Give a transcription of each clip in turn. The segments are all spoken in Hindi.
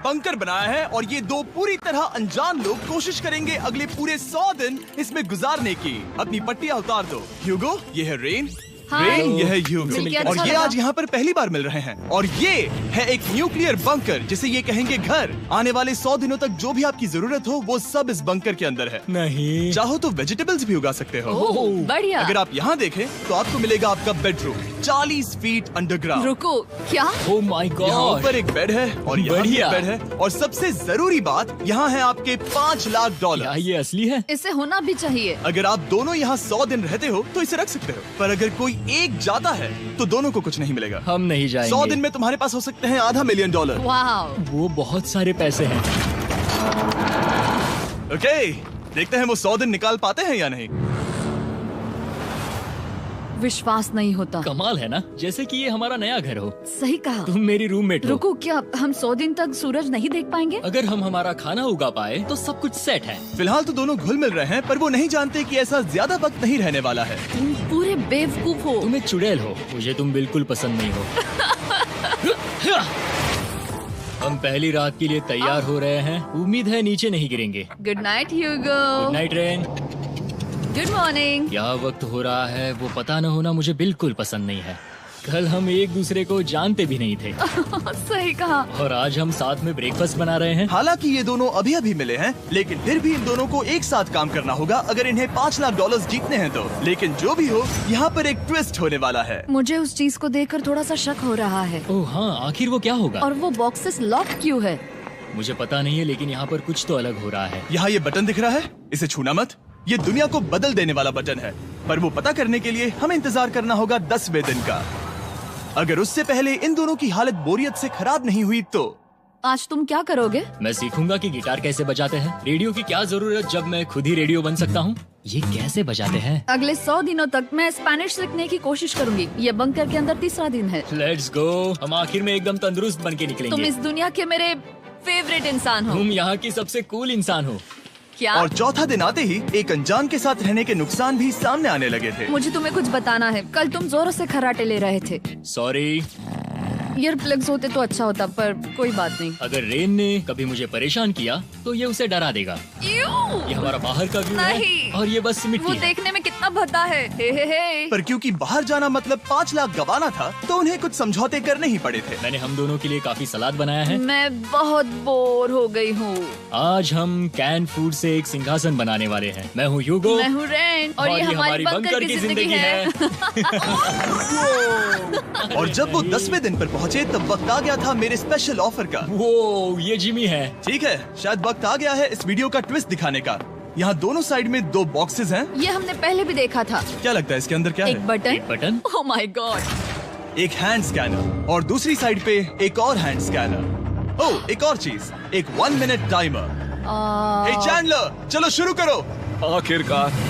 बंकर बनाया है और ये दो पूरी तरह अनजान लोग कोशिश करेंगे अगले पूरे 100 दिन इसमें गुजारने की। अपनी पट्टियां उतार दो। ह्यूगो, ये है रेन। रेन, ये है ह्यूगो। और ये आज यहाँ पर पहली बार मिल रहे हैं। और ये है एक न्यूक्लियर बंकर जिसे ये कहेंगे घर। आने वाले 100 दिनों तक जो भी आपकी जरूरत हो वो सब इस बंकर के अंदर है। नहीं, चाहो तो वेजिटेबल्स भी उगा सकते हो। बढ़िया। अगर आप यहाँ देखें तो आपको मिलेगा आपका बेडरूम 40 फीट अंडरग्राउंड। रुको, क्या? ओह माय यहाँ गॉड। ऊपर एक बेड है और यहाँ भी बढ़िया। एक बेड है और सबसे जरूरी बात यहाँ है आपके $5 लाख। क्या ये असली है? इसे होना भी चाहिए। अगर आप दोनों यहाँ 100 दिन रहते हो तो इसे रख सकते हो, पर अगर कोई एक जाता है तो दोनों को कुछ नहीं मिलेगा। हम नहीं जाएंगे। 100 दिन में तुम्हारे पास हो सकते हैं $500 मिलियन। वाह, वो बहुत सारे पैसे हैं। ओके, देखते हैं वो 100 दिन निकाल पाते हैं या नहीं। विश्वास नहीं होता। कमाल है ना, जैसे कि ये हमारा नया घर हो। सही कहा। तुम मेरी रूममेट हो। रुको, क्या हम 100 दिन तक सूरज नहीं देख पाएंगे? अगर हम हमारा खाना उगा पाए तो सब कुछ सेट है। फिलहाल तो दोनों घुल मिल रहे हैं, पर वो नहीं जानते कि ऐसा ज्यादा वक्त नहीं रहने वाला है। तुम पूरे बेवकूफ हो। तुम एक चुड़ैल हो, मुझे तुम बिल्कुल पसंद नहीं हो। हम पहली रात के लिए तैयार हो रहे हैं। उम्मीद है नीचे नहीं गिरेंगे। Good night Hugo. Good night Rain. Good morning. क्या वक्त हो रहा है वो पता न होना मुझे बिल्कुल पसंद नहीं है। कल हम एक दूसरे को जानते भी नहीं थे सही कहा। और आज हम साथ में ब्रेकफास्ट बना रहे हैं। हालांकि ये दोनों अभी अभी मिले हैं, लेकिन फिर भी इन दोनों को एक साथ काम करना होगा अगर इन्हें $5 लाख जीतने हैं तो। लेकिन जो भी हो, यहाँ पर एक ट्विस्ट होने वाला है। मुझे उस चीज को देखकर थोड़ा सा शक हो रहा है। ओह हाँ, आखिर वो क्या होगा? और वो बॉक्सेस लॉक क्यों है? मुझे पता नहीं है, लेकिन यहाँ पर कुछ तो अलग हो रहा है। यहाँ ये बटन दिख रहा है, इसे छूना मत। ये दुनिया को बदल देने वाला बटन है, पर वो पता करने के लिए हमें इंतजार करना होगा 10वें दिन का। अगर उससे पहले इन दोनों की हालत बोरियत से खराब नहीं हुई तो आज तुम क्या करोगे? मैं सीखूंगा कि गिटार कैसे बजाते हैं। रेडियो की क्या जरूरत जब मैं खुद ही रेडियो बन सकता हूँ। ये कैसे बजाते हैं? अगले 100 दिनों तक मैं स्पेनिश सीखने की कोशिश करूंगी। ये बंकर के अंदर 3रा दिन है। Let's go. हम आखिर में एकदम तंदुरुस्त बन के तुम निकलेंगे। इस दुनिया के मेरे फेवरेट इंसान हो। तुम यहाँ की सबसे कूल इंसान हो। क्या? और चौथा दिन आते ही एक अनजान के साथ रहने के नुकसान भी सामने आने लगे थे। मुझे तुम्हें कुछ बताना है। कल तुम जोरों से खर्राटे ले रहे थे। सॉरी। ईयर प्लग्स होते तो अच्छा होता, पर कोई बात नहीं। अगर रेन ने कभी मुझे परेशान किया तो ये उसे डरा देगा। ये हमारा बाहर का व्यू है नहीं। और ये बस वो मिट्टी है। देखने में कितना भद्दा है। हे। पर क्योंकि बाहर जाना मतलब 5 लाख गंवाना था, तो उन्हें कुछ समझौते करने ही पड़े थे। मैंने हम दोनों के लिए काफी सलाद बनाया है। मैं बहुत बोर हो गई हूँ। आज हम कैन फूड से एक सिंहासन बनाने वाले हैं। मैं हूँ ह्यूगो। मैं हूँ रेन और ये हमारी बंकर की जिंदगी है। और जब वो 10वें दिन पर पहुँचे तब वक्त आ गया था मेरे स्पेशल ऑफर का। वो ये जिमी है। ठीक है, शायद वक्त आ गया है इस वीडियो का ट्विस्ट दिखाने का। यहाँ दोनों साइड में 2 बॉक्सेस हैं। ये हमने पहले भी देखा था। क्या लगता है इसके अंदर क्या एक है? Button. Button. Oh my God. एक हैंड स्कैनर और दूसरी साइड पे एक और हैंड स्कैनर। ओह, एक और चीज, एक 1 मिनट टाइमर। हे चैंडलर, चलो शुरू करो। आखिरकार।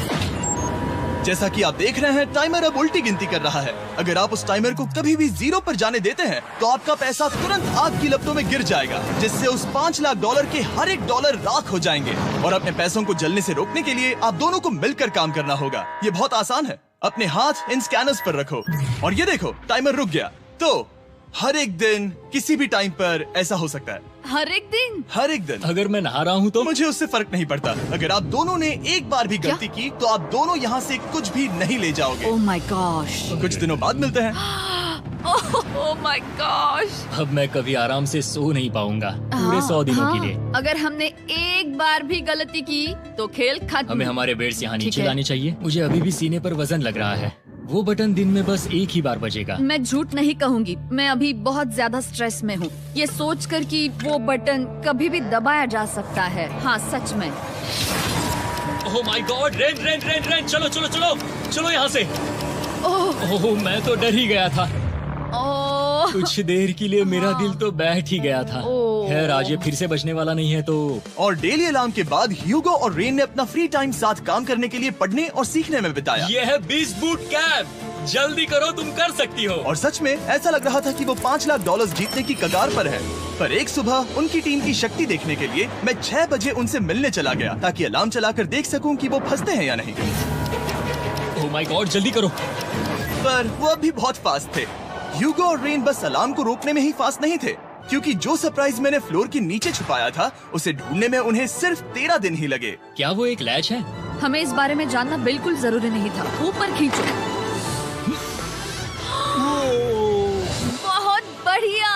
जैसा कि आप देख रहे हैं, टाइमर अब उल्टी गिनती कर रहा है। अगर आप उस टाइमर को कभी भी 0 पर जाने देते हैं तो आपका पैसा तुरंत आग की लपटों में गिर जाएगा, जिससे उस $5 लाख के हर एक डॉलर राख हो जाएंगे। और अपने पैसों को जलने से रोकने के लिए आप दोनों को मिलकर काम करना होगा। ये बहुत आसान है। अपने हाथ इन स्कैनर्स पर रखो और ये देखो, टाइमर रुक गया। तो हर एक दिन किसी भी टाइम पर ऐसा हो सकता है। हर एक दिन? हर एक दिन। अगर मैं नहा रहा हूँ तो मुझे उससे फर्क नहीं पड़ता। अगर आप दोनों ने एक बार भी गलती की तो आप दोनों यहाँ से कुछ भी नहीं ले जाओगे। Oh my gosh. कुछ दिनों बाद मिलते हैं। Oh my gosh. अब मैं कभी आराम से सो नहीं पाऊंगा पूरे 100 दिनों के लिए। अगर हमने एक बार भी गलती की तो खेल खत्म। हमें हमारे बेड्स यहाँ ठीक नीचे है। लाने चाहिए। मुझे अभी भी सीने पर वजन लग रहा है। वो बटन दिन में बस एक ही बार बजेगा। मैं झूठ नहीं कहूँगी, मैं अभी बहुत ज्यादा स्ट्रेस में हूँ, ये सोचकर कि वो बटन कभी भी दबाया जा सकता है। हाँ सच में। ओह my God, rain rain rain rain, चलो चलो चलो चलो यहाँ से। ओह मैं तो डर ही गया था। ओह कुछ देर के लिए मेरा दिल तो बैठ ही गया था। ओह। खैर आज ये फिर से बजने वाला नहीं है तो। और डेली अलार्म के बाद ह्यूगो और रेन ने अपना फ्री टाइम साथ काम करने के लिए पढ़ने और सीखने में बिताया। ये है 20 बूट कैप। जल्दी करो, तुम कर सकती हो। और सच में ऐसा लग रहा था कि वो $5 लाख जीतने की कगार पर है। पर एक सुबह उनकी टीम की शक्ति देखने के लिए मैं 6 बजे उनसे मिलने चला गया, ताकि अलार्म चलाकर देख सकूं कि वो फंसते हैं या नहीं। ओह माय गॉड, जल्दी करो। पर वो अब भी बहुत फास्ट थे। ह्यूगो और रेन बस अलार्म को रोकने में ही फास्ट नहीं थे, क्योंकि जो सरप्राइज मैंने फ्लोर के नीचे छुपाया था उसे ढूंढने में उन्हें सिर्फ 13 दिन ही लगे। क्या वो एक लैच है? हमें इस बारे में जानना बिल्कुल जरूरी नहीं था। ऊपर खींचो। बहुत बढ़िया।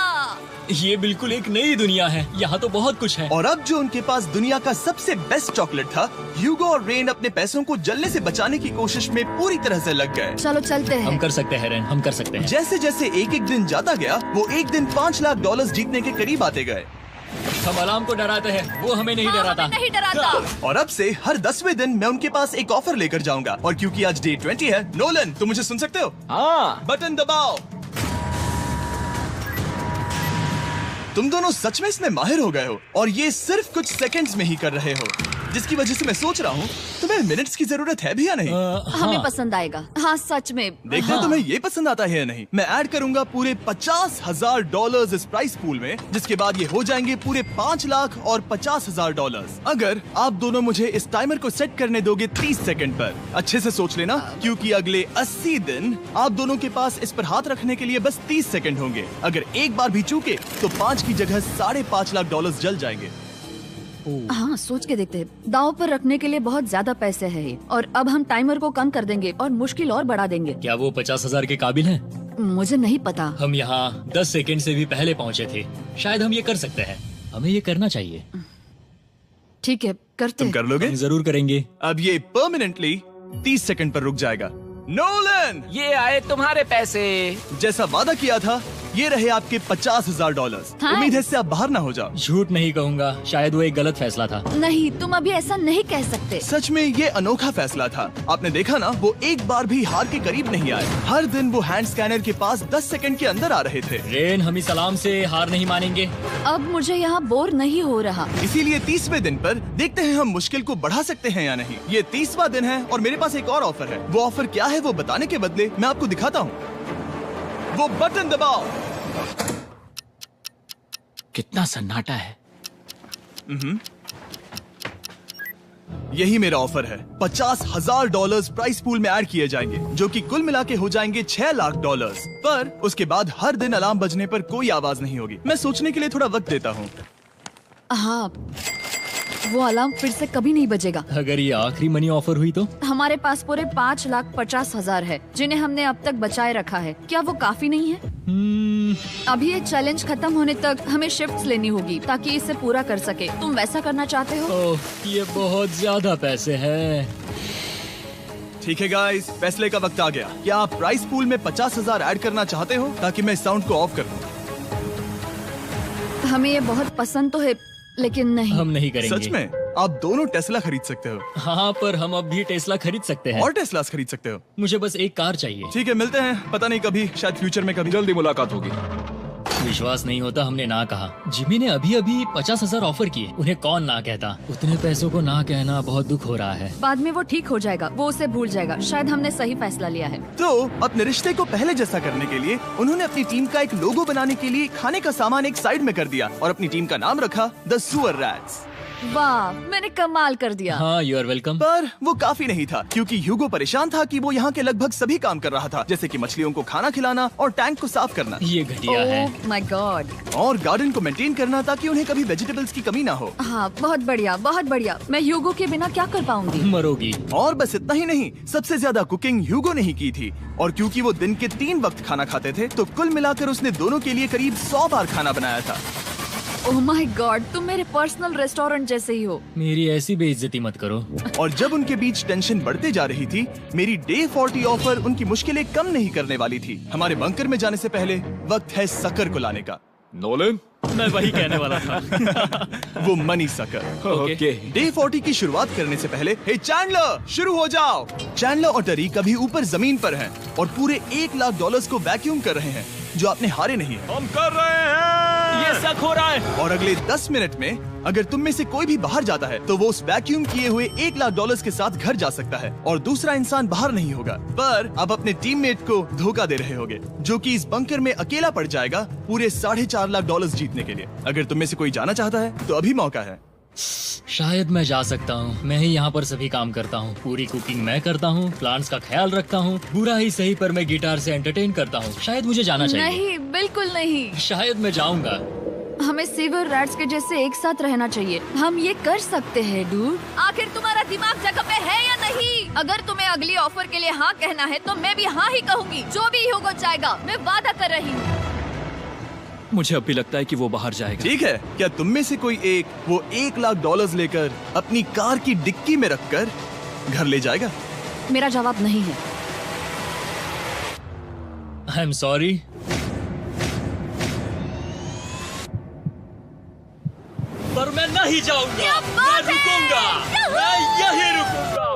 ये बिल्कुल एक नई दुनिया है, यहाँ तो बहुत कुछ है। और अब जो उनके पास दुनिया का सबसे बेस्ट चॉकलेट था, ह्यूगो और रेन अपने पैसों को जलने से बचाने की कोशिश में पूरी तरह से लग गए। चलो चलते हैं। हम कर सकते हैं रेन, हम कर सकते हैं। जैसे जैसे एक एक दिन जाता गया, वो एक दिन $5 लाख जीतने के करीब आते गए। हम अलार्म को डराते हैं, वो हमें नहीं हाँ, डराता। हमें नहीं डराता। और अब से हर 10वें दिन मैं उनके पास एक ऑफर लेकर जाऊंगा। और क्योंकि आज डे 20 है, नोलन तुम मुझे सुन सकते हो? हाँ। बटन दबाओ। तुम दोनों सच में इसमें माहिर हो गए हो और ये सिर्फ कुछ सेकंड्स में ही कर रहे हो, जिसकी वजह से मैं सोच रहा हूँ तुम्हें मिनट्स की जरूरत है भी या नहीं। हमें पसंद आएगा। हाँ सच में। देखते हैं तुम्हें ये पसंद आता है या नहीं। मैं ऐड करूंगा पूरे $50,000 इस प्राइस पूल में, जिसके बाद ये हो जाएंगे पूरे $5 लाख और $50,000 अगर आप दोनों मुझे इस टाइमर को सेट करने दोगे 30 सेकंड पर। अच्छे से सोच लेना, क्योंकि अगले 80 दिन आप दोनों के पास इस पर हाथ रखने के लिए बस 30 सेकंड होंगे। अगर एक बार भी चूके तो 5 की जगह $5.5 लाख जल जाएंगे। हाँ सोच के देखते हैं। दांव पर रखने के लिए बहुत ज्यादा पैसे हैं और अब हम टाइमर को कम कर देंगे और मुश्किल और बढ़ा देंगे। क्या वो 50,000 के काबिल हैं? मुझे नहीं पता। हम यहाँ 10 सेकंड से भी पहले पहुँचे थे। शायद हम ये कर सकते हैं, हमें ये करना चाहिए। ठीक है करते तुम हैं। कर लोगे? हम जरूर करेंगे। अब ये परमानेंटली 30 सेकंड पर रुक जाएगा। नोलन, ये आए तुम्हारे पैसे। जैसा वादा किया था, ये रहे आपके $50,000। हाँ। उम्मीद है इससे आप बाहर ना हो जाओ। झूठ नहीं कहूँगा, शायद वो एक गलत फैसला था। नहीं तुम अभी ऐसा नहीं कह सकते। सच में ये अनोखा फैसला था। आपने देखा ना, वो एक बार भी हार के करीब नहीं आए। हर दिन वो हैंड स्कैनर के पास 10 सेकंड के अंदर आ रहे थे। रेन, हम इस अलार्म से हार नहीं मानेंगे। अब मुझे यहाँ बोर नहीं हो रहा। इसीलिए 30वें दिन पर देखते हैं हम मुश्किल को बढ़ा सकते हैं या नहीं। ये 30वां दिन है और मेरे पास एक और ऑफर है। वो ऑफर क्या है वो बताने के बदले मैं आपको दिखाता हूँ। वो बटन दबाओ। कितना सन्नाटा है। यही मेरा ऑफर है। $50,000 प्राइस पूल में ऐड किए जाएंगे, जो कि कुल मिला के हो जाएंगे $6 लाख। पर उसके बाद हर दिन अलार्म बजने पर कोई आवाज नहीं होगी। मैं सोचने के लिए थोड़ा वक्त देता हूँ। हाँ वो अलार्म फिर से कभी नहीं बजेगा। अगर ये आखिरी मनी ऑफर हुई तो? हमारे पास पूरे $5,50,000 है, जिन्हें हमने अब तक बचाए रखा है। क्या वो काफी नहीं है? अभी ये चैलेंज खत्म होने तक हमें शिफ्ट्स लेनी होगी ताकि इसे पूरा कर सके। तुम वैसा करना चाहते हो? ओह, ये बहुत ज्यादा पैसे हैं। ठीक है गाइस, फैसले का वक्त आ गया। क्या आप प्राइस पूल में 50,000 ऐड करना चाहते हो ताकि मैं साउंड को ऑफ कर दूं? हमें ये बहुत पसंद तो है, लेकिन नहीं। हम नहीं करेंगे। सच में? आप दोनों टेस्ला खरीद सकते हो। हाँ, पर हम अब भी टेस्ला खरीद सकते हैं। और टेस्लास खरीद सकते हो। मुझे बस एक कार चाहिए। ठीक है, मिलते हैं। पता नहीं कभी, शायद फ्यूचर में कभी। जल्दी मुलाकात होगी। विश्वास नहीं होता हमने ना कहा। जिमी ने अभी अभी 50,000 ऑफर किए। उन्हें कौन ना कहता। उतने पैसों को ना कहना बहुत दुख हो रहा है। बाद में वो ठीक हो जाएगा, वो उसे भूल जाएगा। शायद हमने सही फैसला लिया है। तो अपने रिश्ते को पहले जैसा करने के लिए उन्होंने अपनी टीम का एक लोगो बनाने के लिए खाने का सामान एक साइड में कर दिया और अपनी टीम का नाम रखा द सुअर रैट्स। वाह, मैंने कमाल कर दिया। हाँ, यू आर वेलकम। पर वो काफी नहीं था, क्योंकि ह्यूगो परेशान था कि वो यहाँ के लगभग सभी काम कर रहा था, जैसे कि मछलियों को खाना खिलाना और टैंक को साफ करना ये घटिया है। ओह माय गॉड। और गार्डन को मेंटेन करना ताकि उन्हें कभी वेजिटेबल्स की कमी ना हो। हाँ बहुत बढ़िया, बहुत बढ़िया। मैं ह्यूगो के बिना क्या कर पाऊंगी? मरोगी। और बस इतना ही नहीं, सबसे ज्यादा कुकिंग ह्यूगो ने ही की थी। और क्योंकि वो दिन के 3 वक्त खाना खाते थे, तो कुल मिलाकर उसने दोनों के लिए करीब 100 बार खाना बनाया था। ओह माय गॉड, तुम मेरे पर्सनल रेस्टोरेंट जैसे ही हो। मेरी ऐसी बेइज्जती मत करो। और जब उनके बीच टेंशन बढ़ते जा रही थी, मेरी डे 40 ऑफर उनकी मुश्किलें कम नहीं करने वाली थी। हमारे बंकर में जाने से पहले वक्त है सकर को लाने का। नोलन, मैं वही कहने वाला था। वो मनी सकर। ओके। डे 40 की शुरुआत करने से पहले, हे चैंडलर, शुरू हो जाओ। चैंडलर और टरी कभी ऊपर जमीन पर हैं और पूरे $1 लाख को वैक्यूम कर रहे हैं, जो आपने हारे नहीं है। हम कर रहे हैं। ये शक हो रहा है। और अगले 10 मिनट में अगर तुम में से कोई भी बाहर जाता है, तो वो उस वैक्यूम किए हुए $1 लाख के साथ घर जा सकता है और दूसरा इंसान बाहर नहीं होगा। पर आप अपने टीममेट को धोखा दे रहे होगे, जो कि इस बंकर में अकेला पड़ जाएगा पूरे $4.5 लाख जीतने के लिए। अगर तुम में से कोई जाना चाहता है, तो अभी मौका है। शायद मैं जा सकता हूँ। मैं ही यहाँ पर सभी काम करता हूँ। पूरी कुकिंग मैं करता हूँ, प्लांट्स का ख्याल रखता हूँ। बुरा ही सही, पर मैं गिटार से एंटरटेन करता हूँ। शायद मुझे जाना चाहिए। नहीं, बिल्कुल नहीं। शायद मैं जाऊंगा। हमें सीवर रैट्स के जैसे एक साथ रहना चाहिए। हम ये कर सकते हैं डूड। आखिर तुम्हारा दिमाग जगह पे है या नहीं? अगर तुम्हें अगली ऑफर के लिए हाँ कहना है तो मैं भी हाँ ही कहूँगी। जो भी होगा जाएगा, मैं वादा कर रही हूँ। मुझे अब भी लगता है कि वो बाहर जाएगा। ठीक है, क्या तुम में से कोई एक वो $1,00,000 लेकर अपनी कार की डिक्की में रखकर घर ले जाएगा? मेरा जवाब नहीं है। I am sorry. पर मैं नहीं जाऊंगा, मैं रुकूंगा, मैं यही रुकूंगा।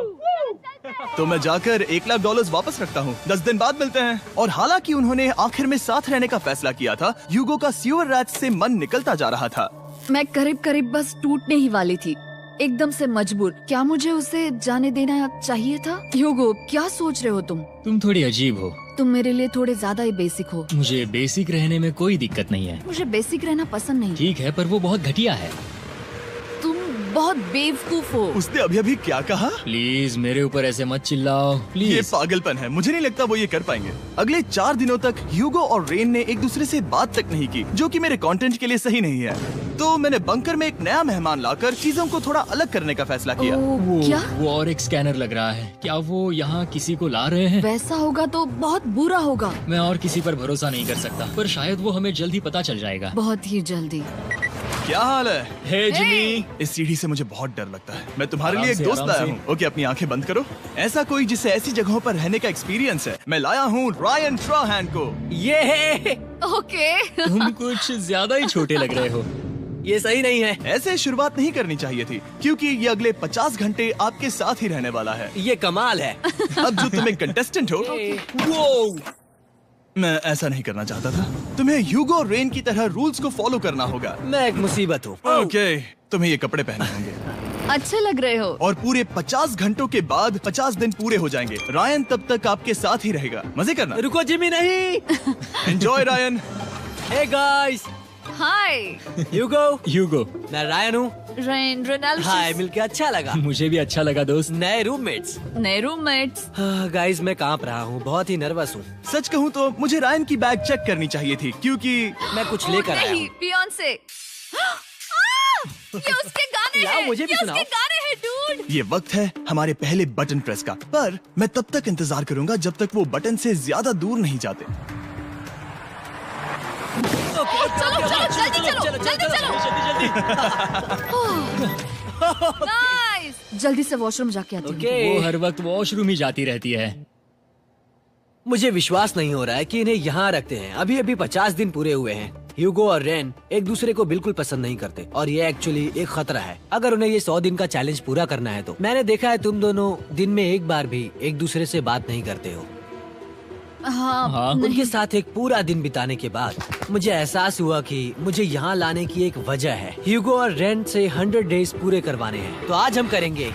तो मैं जाकर $1,00,000 वापस रखता हूँ। 10 दिन बाद मिलते हैं। और हालांकि उन्होंने आखिर में साथ रहने का फैसला किया था, ह्यूगो का सीवर रैट्स से मन निकलता जा रहा था। मैं करीब करीब बस टूटने ही वाली थी, एकदम से मजबूर। क्या मुझे उसे जाने देना चाहिए था? ह्यूगो, क्या सोच रहे हो तुम? तुम थोड़ी अजीब हो। तुम मेरे लिए थोड़े ज्यादा ही बेसिक हो। मुझे बेसिक रहने में कोई दिक्कत नहीं है। मुझे बेसिक रहना पसंद नहीं। ठीक है, पर वो बहुत घटिया है। तुम बहुत बेवकूफ हो। उसने अभी अभी क्या कहा? प्लीज मेरे ऊपर ऐसे मत चिल्लाओ, ये प्लीज। पागलपन है। मुझे नहीं लगता वो ये कर पाएंगे। अगले 4 दिनों तक ह्यूगो और रेन ने एक दूसरे से बात तक नहीं की, जो कि मेरे कंटेंट के लिए सही नहीं है। तो मैंने बंकर में एक नया मेहमान लाकर चीजों को थोड़ा अलग करने का फैसला किया। क्या? वो और एक स्कैनर लग रहा है। क्या वो यहाँ किसी को ला रहे हैं? वैसा होगा तो बहुत बुरा होगा। मैं और किसी पर भरोसा नहीं कर सकता, पर शायद वो हमें जल्द ही पता चल जाएगा। बहुत ही जल्दी। क्या हाल है? हे जिमी। इस सीढ़ी से मुझे बहुत डर लगता है। मैं तुम्हारे आराम लिए एक से, दोस्त आराम लाया से। हूँ। ओके, अपनी आंखें बंद करो। ऐसा कोई जिसे ऐसी जगहों पर रहने का एक्सपीरियंस है। मैं लाया हूँ रायन ट्राहैन को। ये ओके। तुम कुछ ज्यादा ही छोटे लग रहे हो। ये सही नहीं है। ऐसे शुरुआत नहीं करनी चाहिए थी, क्योंकि ये अगले 50 घंटे आपके साथ ही रहने वाला है। ये कमाल है। अब जो तुम एक कंटेस्टेंट हो, वो मैं ऐसा नहीं करना चाहता था। तुम्हें ह्यूगो और रेन की तरह रूल्स को फॉलो करना होगा। मैं एक मुसीबत हूँ। ओके, तुम्हें ये कपड़े पहनने होंगे। अच्छे लग रहे हो। और पूरे 50 घंटों के बाद 50 दिन पूरे हो जाएंगे। रायन तब तक आपके साथ ही रहेगा। मजे करना। रुको जिमी, नहीं। Enjoy Ryan. हे गाइस, हाय ह्यूगो। ह्यूगो। मैं रायन हूँ। Rain Reynold. हाय, मिलके अच्छा लगा। मुझे भी अच्छा लगा दोस्त। नए रूममेट्स। नए रूममेट्स। गाइस, मैं कांप रहा हूँ, बहुत ही नर्वस हूँ। सच कहूँ तो मुझे रायन की बैग चेक करनी चाहिए थी, क्योंकि मैं कुछ लेकर आया नहीं, हूँ। बियॉन्से। ये उसके गाने लाओ, हैं। मुझे भी ये सुनाओ। उसके गाने हैं डूड। ये वक्त है हमारे पहले बटन प्रेस का। पर मैं तब तक इंतजार करूंगा जब तक वो बटन से ज्यादा दूर नहीं जाते। चलो जल्दी चलो, जल्दी चलो। नाइस। जल्दी से वॉशरूम जाके आती हूँ। ओके। वो हर वक्त वॉशरूम ही जाती रहती है। मुझे विश्वास नहीं हो रहा है कि इन्हें यहाँ रखते हैं। अभी अभी 50 दिन पूरे हुए हैं। ह्यूगो और रेन एक दूसरे को बिल्कुल पसंद नहीं करते और ये एक्चुअली एक खतरा है। अगर उन्हें ये 100 दिन का चैलेंज पूरा करना है तो। मैंने देखा है तुम दोनों दिन में एक बार भी एक दूसरे से बात नहीं करते हो। हाँ, हाँ। उनके साथ एक पूरा दिन बिताने के बाद मुझे एहसास हुआ कि मुझे यहाँ लाने की एक वजह है। ह्यूगो और रेन से 100 डेज पूरे करवाने हैं। तो आज हम करेंगे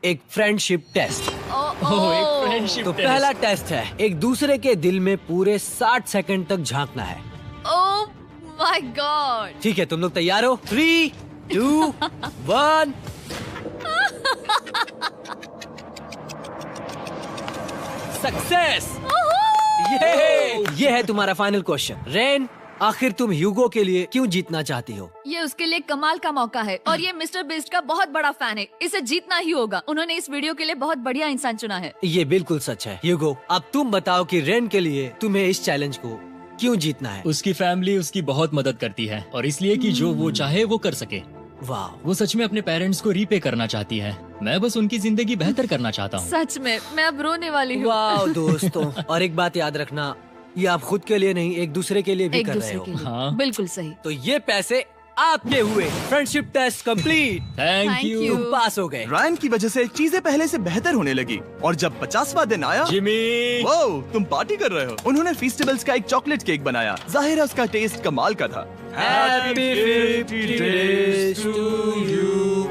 एक फ्रेंडशिप टेस्ट। ओह, एक फ्रेंडशिप तो टेस्ट। पहला टेस्ट है, एक दूसरे के दिल में पूरे 60 सेकंड तक झांकना है। ओह माय गॉड। ठीक है, तुम लोग तैयार हो? 3, 2, 1। सक्सेस। ये है तुम्हारा फाइनल क्वेश्चन। रेन, आखिर तुम ह्यूगो के लिए क्यों जीतना चाहती हो? ये उसके लिए कमाल का मौका है और ये मिस्टर बीस्ट का बहुत बड़ा फैन है। इसे जीतना ही होगा। उन्होंने इस वीडियो के लिए बहुत बढ़िया इंसान चुना है। ये बिल्कुल सच है। ह्यूगो, अब तुम बताओ कि रेन के लिए तुम्हें इस चैलेंज को क्यों जीतना है? उसकी फैमिली उसकी बहुत मदद करती है और इसलिए कि जो वो चाहे वो कर सके। वाह, वो सच में अपने पेरेंट्स को रीपे करना चाहती है। मैं बस उनकी जिंदगी बेहतर करना चाहता हूँ। सच में मैं अब रोने वाली हूँ। वाह दोस्तों। और एक बात याद रखना, ये आप खुद के लिए नहीं, एक दूसरे के लिए भी एक कर रहे दूसरे हो। के लिए। हाँ। बिल्कुल सही। तो ये पैसे आपके हुए। Friendship test complete. Thank Thank you you। तुम पास हो गए। रायन की वजह से चीजें पहले से बेहतर होने लगी। और जब 50वां दिन आया, जिमी। वो तुम पार्टी कर रहे हो। उन्होंने फेस्टिवल्स का एक चॉकलेट केक बनाया। जाहिर है उसका टेस्ट कमाल का था। Happy 50 days to you।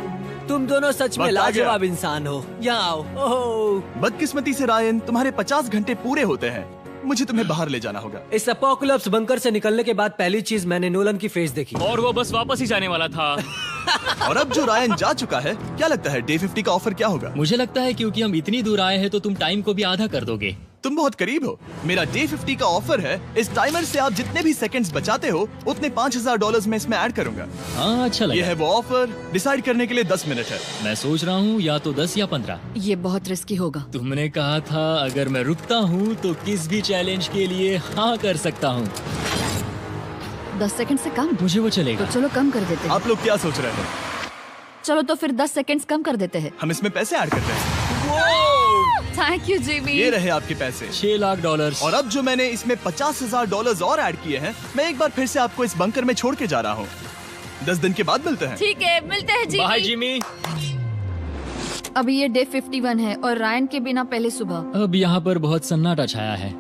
तुम दोनों सच में वक्त आ गया। लाजवाब इंसान हो। यहाँ आओ। ओह, बदकिस्मती से रायन, तुम्हारे 50 घंटे पूरे होते हैं। मुझे तुम्हें बाहर ले जाना होगा। इस अपोकलिप्स बंकर से निकलने के बाद पहली चीज मैंने नोलन की फेस देखी। और वो बस वापस ही जाने वाला था। और अब जो रायन जा चुका है, क्या लगता है डे 50 का ऑफर क्या होगा? मुझे लगता है क्योंकि हम इतनी दूर आए हैं तो तुम टाइम को भी आधा कर दोगे। तुम बहुत करीब हो। मेरा डे 50 का ऑफर है। इस टाइमर से आप जितने भी सेकंड्स बचाते हो उतने $5000 में इसमें ऐड करूंगा। हाँ, अच्छा ये लगा। है वो ऑफर। डिसाइड करने के लिए 10 मिनट है। मैं सोच रहा हूँ या तो 10 या 15। ये बहुत रिस्की होगा। तुमने कहा था अगर मैं रुकता हूँ तो किस भी चैलेंज के लिए हाँ कर सकता हूँ। 10 सेकंड से कम? मुझे वो तो चलेगा। चलो कम कर देते हैं। आप लोग क्या सोच रहे हो? चलो तो फिर 10 सेकंड्स कम कर देते हैं। हम इसमें पैसे ऐड करते हैं। Thank you Jimmy. ये रहे आपके पैसे। $6 लाख। और अब जो मैंने इसमें $50,000 और ऐड किए हैं, मैं एक बार फिर से आपको इस बंकर में छोड़ के जा रहा हूँ। 10 दिन के बाद मिलते हैं। ठीक है, मिलते हैं बाय जिमी। जिमी। अभी ये डे 51 है और रायन के बिना पहले सुबह। अब यहाँ पर बहुत सन्नाटा छाया है।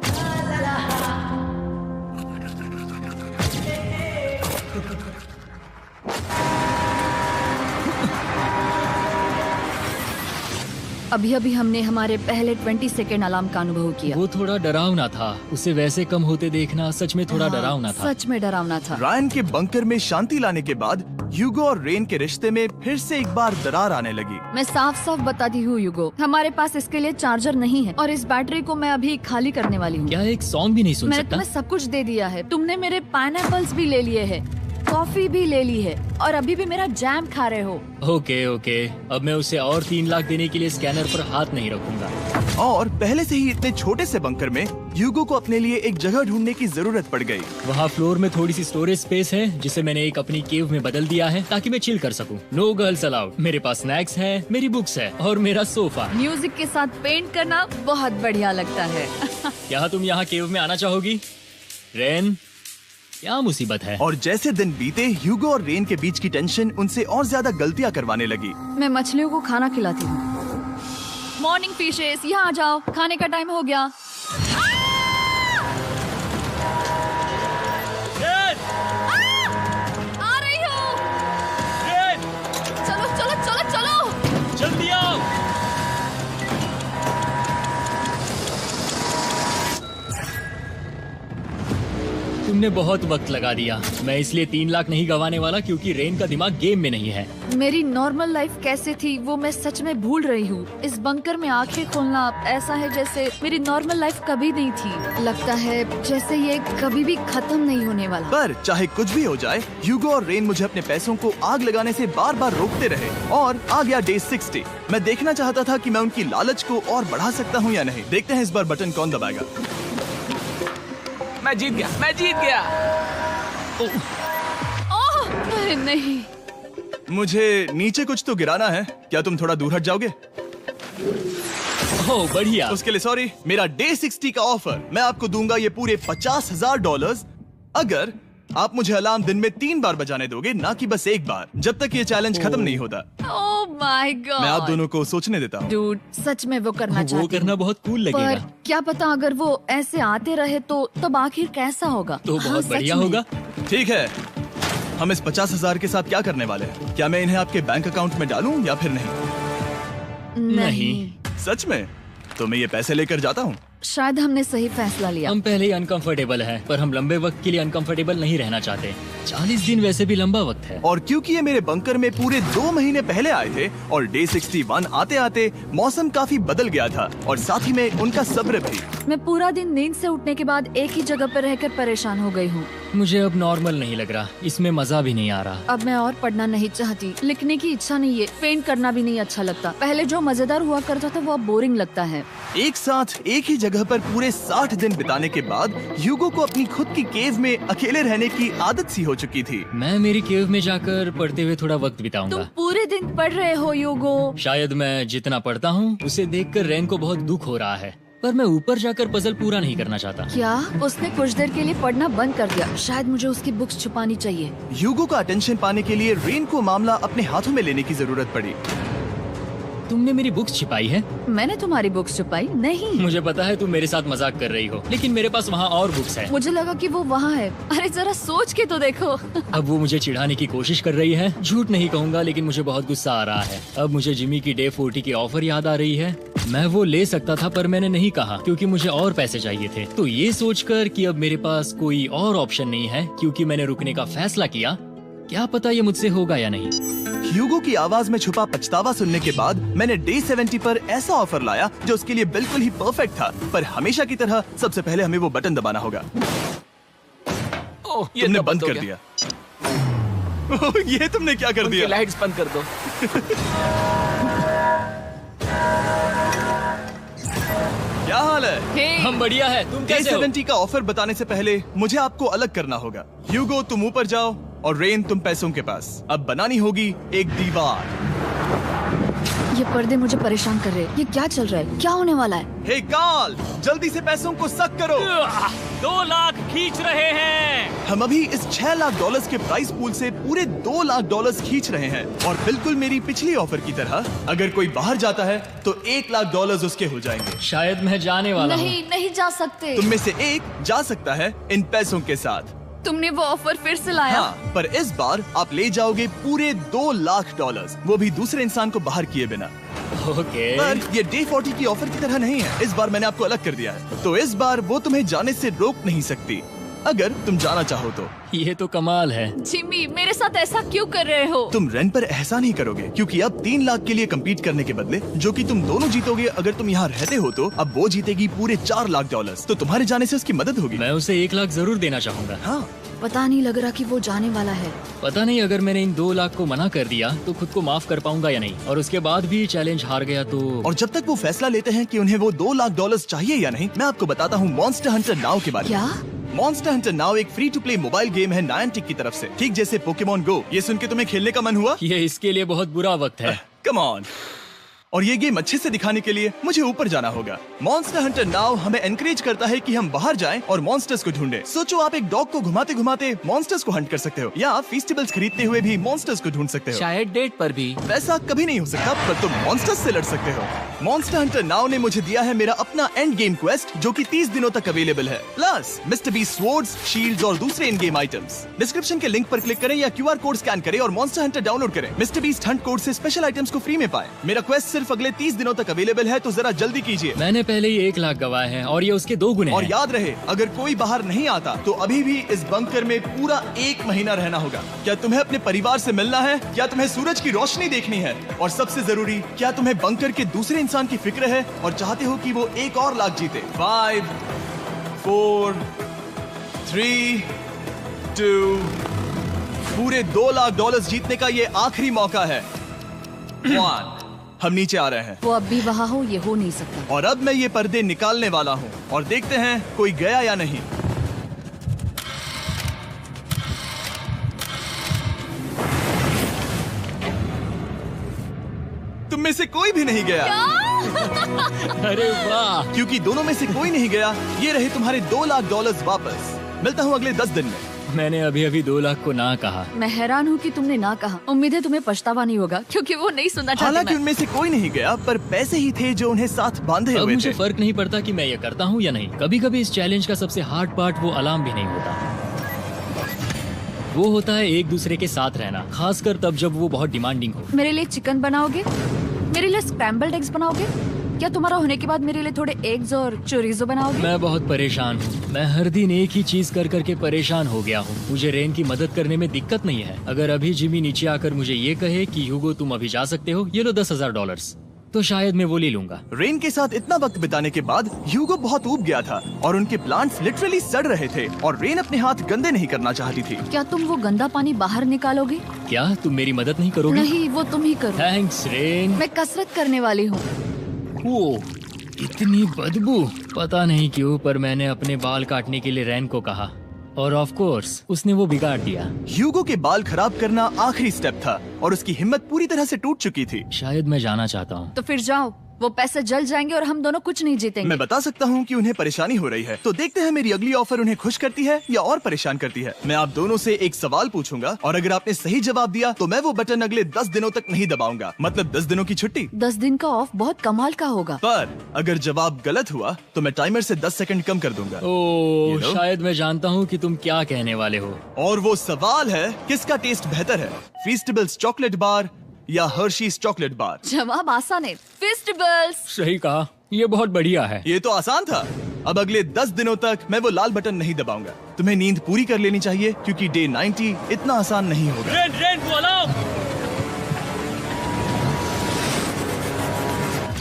अभी अभी हमने हमारे पहले 20 सेकेंड अलार्म का अनुभव किया। वो थोड़ा डरावना था। उसे वैसे कम होते देखना सच में थोड़ा हाँ, डरावना था। सच में डरावना था। रायन के बंकर में शांति लाने के बाद ह्यूगो और रेन के रिश्ते में फिर से एक बार दरार आने लगी। मैं साफ साफ बताती हूँ यूगो, हमारे पास इसके लिए चार्जर नहीं है और इस बैटरी को मैं अभी खाली करने वाली हूँ। क्या एक सॉन्ग भी नहीं सुन मैंने सकता? तुम्हें सब कुछ दे दिया है। तुमने मेरे पाइनएप्पल्स भी ले लिए हैं, कॉफी भी ले ली है और अभी भी मेरा जैम खा रहे हो। ओके ओके, अब मैं उसे और 3 लाख देने के लिए स्कैनर पर हाथ नहीं रखूंगा। और पहले से ही इतने छोटे से बंकर में ह्यूगो को अपने लिए एक जगह ढूंढने की जरूरत पड़ गई। वहाँ फ्लोर में थोड़ी सी स्टोरेज स्पेस है जिसे मैंने एक अपनी केव में बदल दिया है ताकि मैं चिल कर सकूं। No girls allowed. मेरे पास स्नैक्स है, मेरी बुक्स है और मेरा सोफा। म्यूजिक के साथ पेंट करना बहुत बढ़िया लगता है। क्या तुम यहाँ केव में आना चाहोगी? रेन, क्या मुसीबत है? और जैसे दिन बीते, ह्यूगो और रेन के बीच की टेंशन उनसे और ज्यादा गलतियां करवाने लगी। मैं मछलियों को खाना खिलाती हूँ। मॉर्निंग फिशेस, यहाँ आ जाओ, खाने का टाइम हो गया। रेन! आ रही हूँ। रेन! चलो चलो चलो चलो। जल्दी आओ। तुमने बहुत वक्त लगा दिया। मैं इसलिए 3 लाख नहीं गंवाने वाला क्योंकि रेन का दिमाग गेम में नहीं है। मेरी नॉर्मल लाइफ कैसे थी वो मैं सच में भूल रही हूँ। इस बंकर में आंखें खोलना ऐसा है जैसे मेरी नॉर्मल लाइफ कभी नहीं थी। लगता है जैसे ये कभी भी खत्म नहीं होने वाला। पर चाहे कुछ भी हो जाए, ह्यूगो और रेन मुझे अपने पैसों को आग लगाने से बार बार रोकते रहे। और आ गया डे 60। मैं देखना चाहता था कि मैं उनकी लालच को और बढ़ा सकता हूँ या नहीं। देखते हैं इस बार बटन कौन दबाएगा। मैं जीत गया। ओह अरे नहीं। मुझे नीचे कुछ तो गिराना है। क्या तुम थोड़ा दूर हट जाओगे? ओह बढ़िया। उसके लिए सॉरी। मेरा डे 60 का ऑफर, मैं आपको दूंगा ये पूरे $50,000 अगर आप मुझे अलार्म दिन में 3 बार बजाने दोगे, ना कि बस एक बार, जब तक ये चैलेंज खत्म नहीं होता। ओह माय गॉड। मैं आप दोनों को सोचने देता हूँ। डूड, सच में वो करना वो चाहती करना हूँ। बहुत कूल पर लगेगा। क्या पता अगर वो ऐसे आते रहे तो तब आखिर कैसा होगा? तो हाँ, बहुत सच बढ़िया में। होगा। ठीक है, हम इस 50,000 के साथ क्या करने वाले हैं? क्या मैं इन्हें आपके बैंक अकाउंट में डालूं या फिर नहीं? नहीं। सच में? तो मैं ये पैसे लेकर जाता हूँ। शायद हमने सही फैसला लिया। हम पहले ही अनकंफर्टेबल हैं, पर हम लंबे वक्त के लिए अनकंफर्टेबल नहीं रहना चाहते। 40 दिन वैसे भी लंबा वक्त है। और क्योंकि ये मेरे बंकर में पूरे 2 महीने पहले आए थे और डे 61 आते आते मौसम काफी बदल गया था और साथ ही में उनका सब्र भी। मैं पूरा दिन नींद से उठने के बाद एक ही जगह पर रहकर परेशान हो गई हूँ। मुझे अब नॉर्मल नहीं लग रहा, इसमें मजा भी नहीं आ रहा। अब मैं और पढ़ना नहीं चाहती, लिखने की इच्छा नहीं है, पेंट करना भी नहीं अच्छा लगता। पहले जो मजेदार हुआ करता था वो अब बोरिंग लगता है। एक साथ एक ही जगह पर पूरे 60 दिन बिताने के बाद ह्यूगो को अपनी खुद की केव में अकेले रहने की आदत सी हो चुकी थी। मैं मेरी केव में जाकर पढ़ते हुए थोड़ा वक्त बिताऊंगा। तुम पूरे दिन पढ़ रहे हो यूगो। शायद मैं जितना पढ़ता हूँ उसे देखकर रेन को बहुत दुख हो रहा है, पर मैं ऊपर जाकर पजल पूरा नहीं करना चाहता। क्या उसने कुछ देर के लिए पढ़ना बंद कर दिया? शायद मुझे उसकी बुक्स छुपानी चाहिए। ह्यूगो का अटेंशन पाने के लिए रेन को मामला अपने हाथों में लेने की जरूरत पड़ी। तुमने मेरी बुक्स छिपाई है? मैंने तुम्हारी बुक्स छुपाई नहीं। मुझे पता है तुम मेरे साथ मजाक कर रही हो, लेकिन मेरे पास वहाँ और बुक्स हैं। मुझे लगा कि वो वहाँ है। अरे जरा सोच के तो देखो। अब वो मुझे चिढ़ाने की कोशिश कर रही है। झूठ नहीं कहूँगा, लेकिन मुझे बहुत गुस्सा आ रहा है। अब मुझे जिमी की डे 40 की ऑफर याद आ रही है। मैं वो ले सकता था पर मैंने नहीं कहा क्योंकि मुझे और पैसे चाहिए थे। तो ये सोचकर कि अब मेरे पास कोई और ऑप्शन नहीं है क्योंकि मैंने रुकने का फैसला किया, क्या पता ये मुझसे होगा या नहीं। ह्यूगो की आवाज में छुपा पछतावा सुनने के बाद मैंने डे 70 पर ऐसा ऑफर लाया जो उसके लिए बिल्कुल ही परफेक्ट था। पर हमेशा की तरह सबसे पहले हमें वो बटन दबाना होगा। ओह, ये तुमने तो बंद हो कर गया। दिया। ये तुमने क्या कर उनकी दिया? लाइट्स बंद कर दो। क्या हाल है? हे, हम बढ़िया है, तुम डे कैसे हो? 70 का ऑफर बताने से पहले मुझे आपको अलग करना होगा। ह्यूगो तुम ऊपर जाओ और रेन तुम पैसों के पास। अब बनानी होगी एक दीवार। ये पर्दे मुझे परेशान कर रहे हैं। ये क्या चल रहा है? क्या होने वाला है? हे कार्ल, जल्दी से पैसों को सक करो। 2 लाख खींच रहे हैं। हम अभी इस $6 लाख के प्राइस पूल से पूरे $2 लाख खींच रहे हैं और बिल्कुल मेरी पिछली ऑफर की तरह अगर कोई बाहर जाता है तो $1 लाख उसके हो जाएंगे। शायद मैं जाने वाला हूँ। नहीं जा सकते। तुम में से एक जा सकता है इन पैसों के साथ। तुमने वो ऑफर फिर से लाया? हाँ, पर इस बार आप ले जाओगे पूरे $2 लाख, वो भी दूसरे इंसान को बाहर किए बिना। ओके। पर ये डे 40 की ऑफर की तरह नहीं है। इस बार मैंने आपको अलग कर दिया है, तो इस बार वो तुम्हें जाने से रोक नहीं सकती अगर तुम जाना चाहो तो। ये तो कमाल है। जिमी, मेरे साथ ऐसा क्यों कर रहे हो? तुम रेन पर एहसान नहीं करोगे क्योंकि अब 3 लाख के लिए कम्पीट करने के बदले जो कि तुम दोनों जीतोगे अगर तुम यहाँ रहते हो, तो अब वो जीतेगी पूरे $4 लाख। तो तुम्हारे जाने से उसकी मदद होगी। मैं उसे 1 लाख जरूर देना चाहूंगा। हाँ, पता नहीं लग रहा कि वो जाने वाला है। पता नहीं अगर मैंने इन 2 लाख को मना कर दिया तो खुद को माफ कर पाऊंगा या नहीं, और उसके बाद भी चैलेंज हार गया तो। और जब तक वो फैसला लेते हैं कि उन्हें वो $2 लाख चाहिए या नहीं, मैं आपको बताता हूँ मॉन्स्टर हंटर नाउ के बारे में। क्या? मॉन्स्टर हंटर नाउ एक free to play mobile game है नायंटिक की तरफ से, ठीक जैसे पोकेमोन गो। ये सुन के तुम्हें खेलने का मन हुआ? ये इसके लिए बहुत बुरा वक्त है। Come on. और ये गेम अच्छे से दिखाने के लिए मुझे ऊपर जाना होगा। मॉन्स्टर हंटर नाउ हमें एनकरेज करता है कि हम बाहर जाएं और मॉन्स्टर्स को ढूंढें। सोचो, आप एक डॉग को घुमाते घुमाते मॉन्स्टर्स को हंट कर सकते हो, या आप फेस्टिवल्स खरीदते हुए भी मॉन्स्टर्स को ढूंढ सकते हो। शायद डेट पर भी। वैसा कभी नहीं हो सकता, पर तुम मॉन्स्टर्स से लड़ सकते हो। मॉन्स्टर हंटर नाउ ने मुझे दिया है मेरा अपना एंड गेम क्वेस्ट जो कि 30 दिनों तक अवेलेबल है, plus mister beast swords, shields और दूसरे इन गेम आइटम्स। डिस्क्रिप्शन के लिंक पर क्लिक करें या QR कोड स्कैन करें और मॉन्स्टर हंटर डाउनलोड करें। मिस्टर बीस्ट हंट कोड से स्पेशल आइटम्स को फ्री में पाएं। मेरा क्वेस्ट सिर्फ अगले 30 दिनों तक अवेलेबल है, तो जरा जल्दी कीजिए। मैंने पहले ही 1 लाख गवाए हैं और ये उसके 2 गुने और हैं। याद रहे, अगर कोई बाहर नहीं आता तो अभी भी इस बंकर में पूरा 1 महीना रहना होगा। क्या तुम्हें अपने परिवार से मिलना है? क्या तुम्हें सूरज की रोशनी देखनी है? और सबसे जरूरी, क्या तुम्हें बंकर के दूसरे इंसान की फिक्र है और चाहते हो कि वो $1 और लाख जीते? 5, 4, 3, 2, पूरे $2 लाख जीतने का ये आखिरी मौका है। 1, हम नीचे आ रहे हैं वो अब भी वहाँ हो, ये हो नहीं सकता। और अब मैं ये पर्दे निकालने वाला हूँ और देखते हैं कोई गया या नहीं। तुम में से कोई भी नहीं गया। अरे वाह। क्योंकि दोनों में से कोई नहीं गया, ये रहे तुम्हारे $2 लाख वापस। मिलता हूँ अगले 10 दिन में। मैंने अभी अभी 2 लाख को ना कहा। मैं हैरान हूँ कि तुमने ना कहा। उम्मीद है तुम्हें पछतावा नहीं होगा, क्योंकि वो नहीं सुनना चाहती। हालांकि मैं। उनमें से कोई नहीं गया, पर पैसे ही थे जो उन्हें साथ बांधे अब हुए मुझे थे। फर्क नहीं पड़ता कि मैं ये करता हूँ या नहीं। कभी कभी इस चैलेंज का सबसे हार्ड पार्ट वो अलार्म भी नहीं होता, वो होता है एक दूसरे के साथ रहना, खासकर तब जब वो बहुत डिमांडिंग हो। मेरे लिए चिकन बनाओगे? मेरे लिए स्क्रैम्बल्ड एग्स बनाओगे? क्या तुम्हारा होने के बाद मेरे लिए थोड़े एग्स और चोरिजो बनाओगे? मैं बहुत परेशान हूँ। मैं हर दिन एक ही चीज कर करके परेशान हो गया हूँ। मुझे रेन की मदद करने में दिक्कत नहीं है। अगर अभी जिमी नीचे आकर मुझे ये कहे कि ह्यूगो तुम अभी जा सकते हो, ये लो $10,000, तो शायद मैं वो ले लूंगा। रेन के साथ इतना वक्त बिताने के बाद ह्यूगो बहुत ऊब गया था और उनके प्लांट्स लिटरली सड़ रहे थे और रेन अपने हाथ गंदे नहीं करना चाहती थी। क्या तुम वो गंदा पानी बाहर निकालोगे? क्या तुम मेरी मदद नहीं करोगी? नहीं, वो तुम ही करो। Thanks rain. मैं कसरत करने वाली हूँ। वो इतनी बदबू। पता नहीं क्यों, पर मैंने अपने बाल काटने के लिए रेन को कहा और ऑफ कोर्स उसने वो बिगाड़ दिया। ह्यूगो के बाल खराब करना आखिरी स्टेप था और उसकी हिम्मत पूरी तरह से टूट चुकी थी। शायद मैं जाना चाहता हूँ। तो फिर जाओ, वो पैसे जल जाएंगे और हम दोनों कुछ नहीं जीतेंगे। मैं बता सकता हूँ कि उन्हें परेशानी हो रही है, तो देखते हैं मेरी अगली ऑफर उन्हें खुश करती है या और परेशान करती है। मैं आप दोनों से एक सवाल पूछूंगा और अगर आपने सही जवाब दिया तो मैं वो बटन अगले 10 दिनों तक नहीं दबाऊंगा, मतलब 10 दिनों की छुट्टी। 10 दिन का ऑफ बहुत कमाल का होगा। पर अगर जवाब गलत हुआ तो मैं टाइमर से 10 सेकंड कम कर दूंगा। ओह, You know? शायद मैं जानता हूँ कि तुम क्या कहने वाले हो। और वो सवाल है, किसका टेस्ट बेहतर है, फीस्टेबल्स चॉकलेट बार या हर्शीज चॉकलेट बार? जवाब आसान है, फेस्टिवल्स। सही कहा, ये बहुत बढ़िया है। ये तो आसान था। अब अगले 10 दिनों तक मैं वो लाल बटन नहीं दबाऊंगा। तुम्हें नींद पूरी कर लेनी चाहिए क्योंकि डे 90 इतना आसान नहीं होगा। रेन रेन वो अलार्म।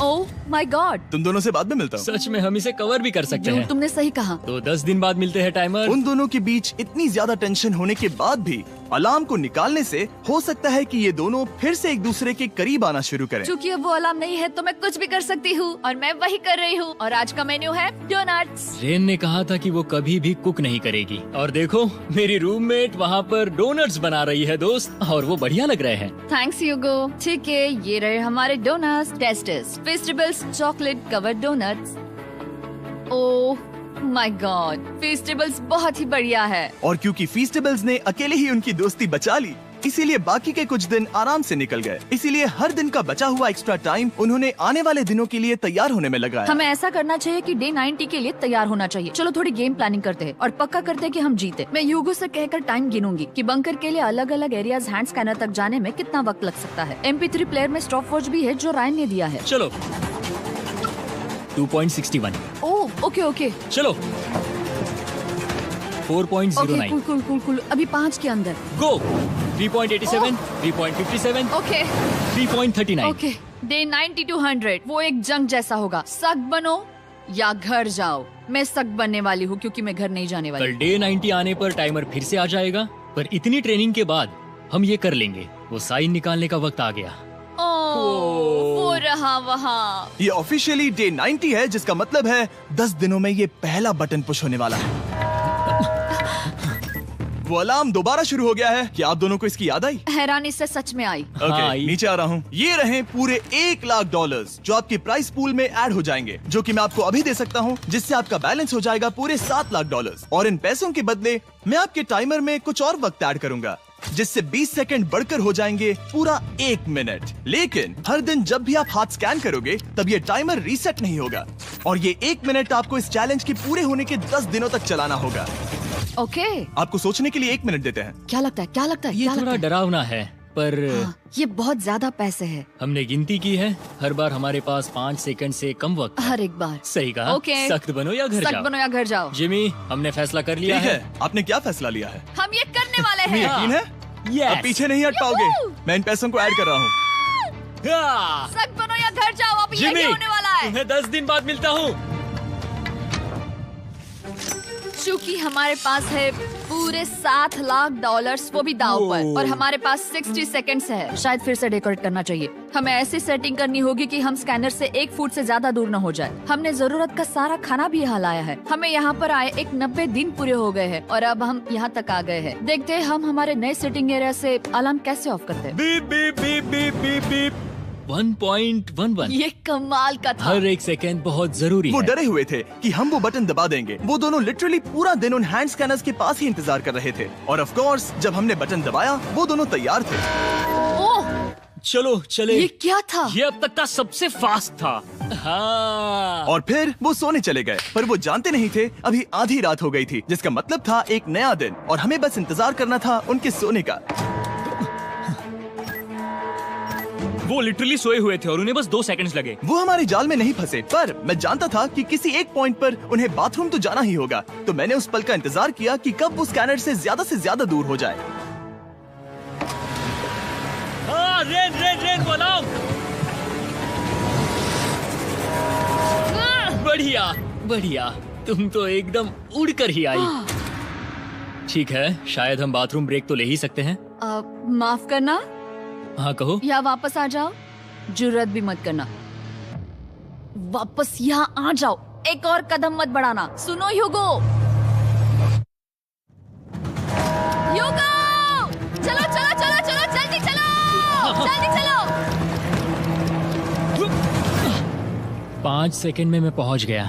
ओह माय गॉड, तुम दोनों से बाद में मिलता हूँ। सच में हम इसे कवर भी कर सकते हैं। तुमने सही कहा। तो 10 दिन बाद मिलते हैं टाइमर। उन दोनों के बीच इतनी ज्यादा टेंशन होने के बाद भी अलार्म को निकालने से हो सकता है कि ये दोनों फिर से एक दूसरे के करीब आना शुरू करें। क्योंकि अब वो अलार्म नहीं है तो मैं कुछ भी कर सकती हूँ और मैं वही कर रही हूँ। और आज का मेन्यू है डोनट्स। रेन ने कहा था कि वो कभी भी कुक नहीं करेगी और देखो मेरी रूममेट वहाँ पर डोनट्स बना रही है दोस्त, और वो बढ़िया लग रहे हैं। Thanks Hugo. ठीक है, ये रहे हमारे donuts. Testers festivals chocolate covered donuts. Oh my God, festivals बहुत ही बढ़िया है। और क्योंकि फीस्टेबल्स ने अकेले ही उनकी दोस्ती बचा ली, इसीलिए बाकी के कुछ दिन आराम से निकल गए। इसीलिए हर दिन का बचा हुआ एक्स्ट्रा टाइम उन्होंने आने वाले दिनों के लिए तैयार होने में लगाया। हमें ऐसा करना चाहिए कि डे 90 के लिए तैयार होना चाहिए। चलो थोड़ी गेम प्लानिंग करते हैं और पक्का करते हैं कि हम जीते। मैं ह्यूगो से कहकर टाइम गिनूंगी कि बंकर के लिए अलग अलग एरियाज हैंड स्कैनर तक जाने में कितना वक्त लग सकता है। MP3 प्लेयर में स्टॉप वॉच भी है जो रायन ने दिया है। चलो 2.61। ओह ओके ओके चलो 4.09। Cool cool cool cool. अभी 5 के अंदर। गो 3.87, 3.57, ओके 3.39। ओके। डे 90 to 100 वो एक जंग जैसा होगा। सख्त बनो या घर जाओ। मैं सख्त बनने वाली हूँ क्योंकि मैं घर नहीं जाने वाली। कल डे 90 आने पर टाइमर फिर से आ जाएगा, पर इतनी ट्रेनिंग के बाद हम ये कर लेंगे। वो साइन निकालने का वक्त आ गया। वो रहा वहाँ। ये ऑफिशियली डे 90 है, जिसका मतलब है 10 दिनों में ये पहला बटन पुश होने वाला है। वो अलार्म दोबारा शुरू हो गया है। क्या आप दोनों को इसकी याद आई? हैरानी से सच में आई। ओके, नीचे आ रहा हूँ। ये रहे पूरे $1,00,000 जो आपके प्राइस पूल में ऐड हो जाएंगे, जो कि मैं आपको अभी दे सकता हूँ, जिससे आपका बैलेंस हो जाएगा पूरे $7,00,000। और इन पैसों के बदले मैं आपके टाइमर में कुछ और वक्त ऐड करूंगा, जिससे 20 सेकंड बढ़कर हो जाएंगे पूरा 1 मिनट। लेकिन हर दिन जब भी आप हाथ स्कैन करोगे तब ये टाइमर रीसेट नहीं होगा, और ये 1 मिनट आपको इस चैलेंज के पूरे होने के 10 दिनों तक चलाना होगा। ओके। आपको सोचने के लिए 1 मिनट देते हैं। क्या लगता है, क्या लगता है, ये क्या थोड़ा लगता है? डरावना है, पर हाँ, ये बहुत ज्यादा पैसे है। हमने गिनती की है, हर बार हमारे पास 5 सेकंड से कम वक्त है। हर एक बार। सही कहा। ओके। सख्त बनो या घर सख्त जाओ। बनो या घर जाओ। जिमी, हमने फैसला कर लिया ठीक है। है, आपने क्या फैसला लिया है? हम ये करने वाले तुम्हें हैं। यकीन है? Yes. अब पीछे नहीं हट पाओगे। मैं इन पैसों को ऐड कर रहा हूँ। हाँ। सख्त बनो या घर जाओ। अब जिमी, यही होने वाला है। तुम्हें 10 दिन बाद मिलता हूँ। चूंकि हमारे पास है पूरे $7,00,000 वो भी दाव पर, और हमारे पास 60 सेकंड्स है। शायद फिर से डेकोरेट करना चाहिए। हमें ऐसी सेटिंग करनी होगी कि हम स्कैनर से 1 फुट से ज्यादा दूर न हो जाए। हमने जरूरत का सारा खाना भी यहाँ लाया है। हमें यहाँ पर आए 90 दिन पूरे हो गए हैं और अब हम यहाँ तक आ गए हैं। देखते हैं हम हमारे नए सेटिंग एरिया से अलार्म कैसे ऑफ करते हैं। Beep beep beep beep beep beep. 1.11। ये कमाल का था। हर एक सेकंड बहुत जरूरी वो है। डरे हुए थे कि हम वो बटन दबा देंगे। वो दोनों लिटरली पूरा दिन उन हैंड स्कैनर्स के पास ही इंतजार कर रहे थे, और ऑफ कोर्स जब हमने बटन दबाया वो दोनों तैयार थे। ओह, चलो चले। ये क्या था? ये अब तक का सबसे फास्ट था। हाँ। और फिर वो सोने चले गए, पर वो जानते नहीं थे अभी आधी रात हो गई थी, जिसका मतलब था एक नया दिन, और हमें बस इंतजार करना था उनके सोने का। वो लिटरली सोए हुए थे और उन्हें बस 2 सेकंड्स लगे। वो हमारे जाल में नहीं फंसे, पर मैं जानता था कि किसी एक पॉइंट पर उन्हें बाथरूम तो जाना ही होगा, तो मैंने उस पल का इंतजार किया कि कब वो स्कैनर से ज्यादा दूर हो जाए। हाँ, रेन रेन रेन बोलाओ। बढ़िया बढ़िया, तुम तो एकदम उड़कर ही आई। ठीक है, शायद हम बाथरूम ब्रेक तो ले ही सकते हैं। माफ करना हाँ कहो। या वापस आ जाओ। जुर्रत भी मत करना। वापस यहाँ आ जाओ। एक और कदम मत बढ़ाना। सुनो ह्यूगो। ह्यूगो, चलो चलो चलो चलो, जल्दी चलो, जल्दी चलो। 5 सेकंड में मैं पहुंच गया,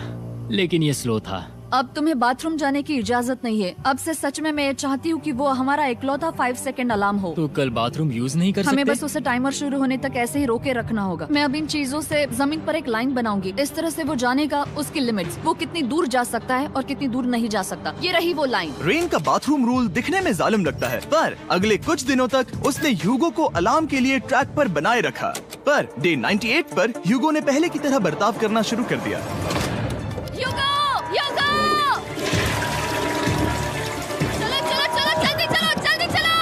लेकिन ये स्लो था। अब तुम्हें बाथरूम जाने की इजाजत नहीं है। अब से सच में मैं ये चाहती हूँ कि वो हमारा इकलौता 5 सेकंड अलार्म हो। तो कल बाथरूम यूज नहीं कर हमें सकते? बस उसे टाइमर शुरू होने तक ऐसे ही रोके रखना होगा। मैं अब इन चीजों से जमीन पर एक लाइन बनाऊंगी। इस तरह से वो जानेगा उसकी लिमिट्स, वो कितनी दूर जा सकता है और कितनी दूर नहीं जा सकता। ये रही वो लाइन। रेन का बाथरूम रूल दिखने में जालिम लगता है, पर अगले कुछ दिनों तक उसने ह्यूगो को अलार्म के लिए ट्रैक पर बनाए रखा। पर डे 98 पर ह्यूगो ने पहले की तरह बर्ताव करना शुरू कर दिया। ह्यूगो, ह्यूगो! चलो चलो चलो, जल्दी चलो, जल्दी चलो!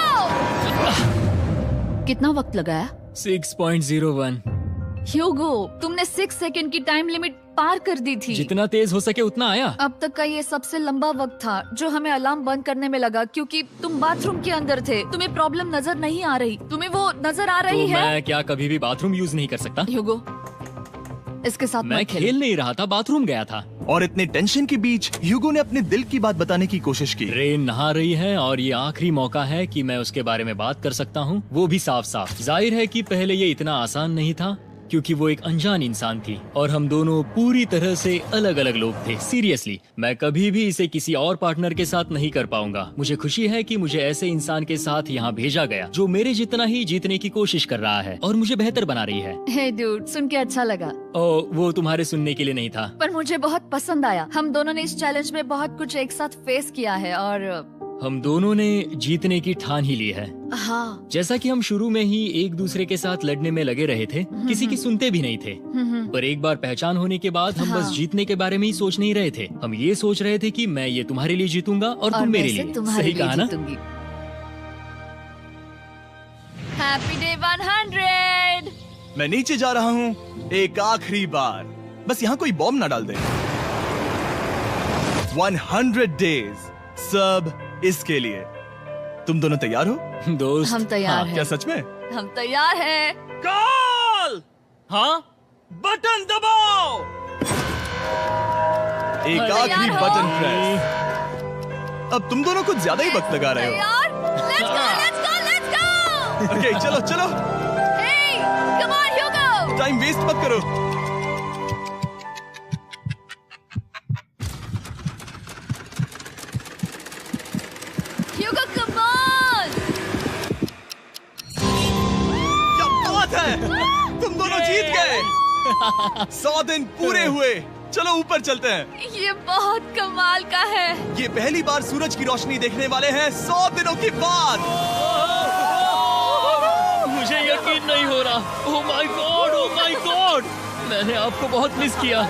कितना वक्त लगाया? 6.01। ह्यूगो, तुमने 6 सेकंड की टाइम लिमिट पार कर दी थी। जितना तेज हो सके उतना आया। अब तक का ये सबसे लंबा वक्त था जो हमें अलार्म बंद करने में लगा, क्योंकि तुम बाथरूम के अंदर थे। तुम्हें प्रॉब्लम नजर नहीं आ रही, तुम्हें वो नजर आ रही तो है? मैं क्या कभी भी बाथरूम यूज नहीं कर सकता? ह्यूगो, इसके साथ मैं मत खेल। खेल नहीं रहा था, बाथरूम गया था। और इतने टेंशन के बीच ह्यूगो ने अपने दिल की बात बताने की कोशिश की। रेन नहा रही है और ये आखिरी मौका है कि मैं उसके बारे में बात कर सकता हूँ, वो भी साफ साफ। जाहिर है कि पहले ये इतना आसान नहीं था, क्योंकि वो एक अनजान इंसान थी और हम दोनों पूरी तरह से अलग अलग लोग थे। सीरियसली, मैं कभी भी इसे किसी और पार्टनर के साथ नहीं कर पाऊंगा। मुझे खुशी है कि मुझे ऐसे इंसान के साथ यहाँ भेजा गया जो मेरे जितना ही जीतने की कोशिश कर रहा है और मुझे बेहतर बना रही है। हे डूड, सुन के अच्छा लगा, वो तुम्हारे सुनने के लिए नहीं था। पर मुझे बहुत पसंद आया। हम दोनों ने इस चैलेंज में बहुत कुछ एक साथ फेस किया है और हम दोनों ने जीतने की ठान ही ली है। हाँ। जैसा कि हम शुरू में ही एक दूसरे के साथ लड़ने में लगे रहे थे, किसी की सुनते भी नहीं थे। पर एक बार पहचान होने के बाद हम बस जीतने के बारे में ही सोच नहीं रहे थे। हम ये सोच रहे थे कि मैं ये तुम्हारे लिए जीतूंगा और तुम मेरे लिए। सही कहा ना? Happy day 100। मैं नीचे जा रहा हूँ एक आखिरी बार, बस यहाँ कोई बॉम्ब ना डाल दे। 100 डेज, सब इसके लिए। तुम दोनों तैयार हो? दोस्त, हम तैयार हैं। क्या सच में? हम तैयार हैं। कॉल। हाँ, बटन दबाओ। एक अरे आखिरी यार हो। Button press. अब तुम दोनों कुछ ज्यादा ही वक्त लगा रहे हो। तैयार? Let's go, let's go, let's go! Okay, चलो चलो, Hey, come on, Hugo! Time waste मत करो। Hugo, come on! क्या बात है, तुम दोनों जीत गए। 100 दिन पूरे हुए। चलो ऊपर चलते हैं। ये बहुत कमाल का है। ये पहली बार सूरज की रोशनी देखने वाले हैं 100 दिनों के बाद। मुझे यकीन नहीं हो रहा। ओह my God, oh my God, मैंने आपको बहुत मिस किया।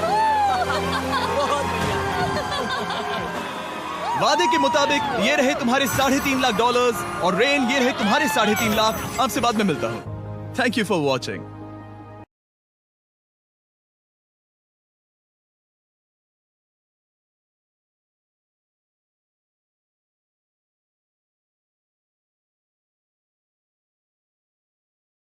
वादे के मुताबिक ये रहे तुम्हारे $3.5 लाख और रेन ये रहे तुम्हारे 3.5 लाख। आपसे बाद में मिलता हूँ। Thank you for watching.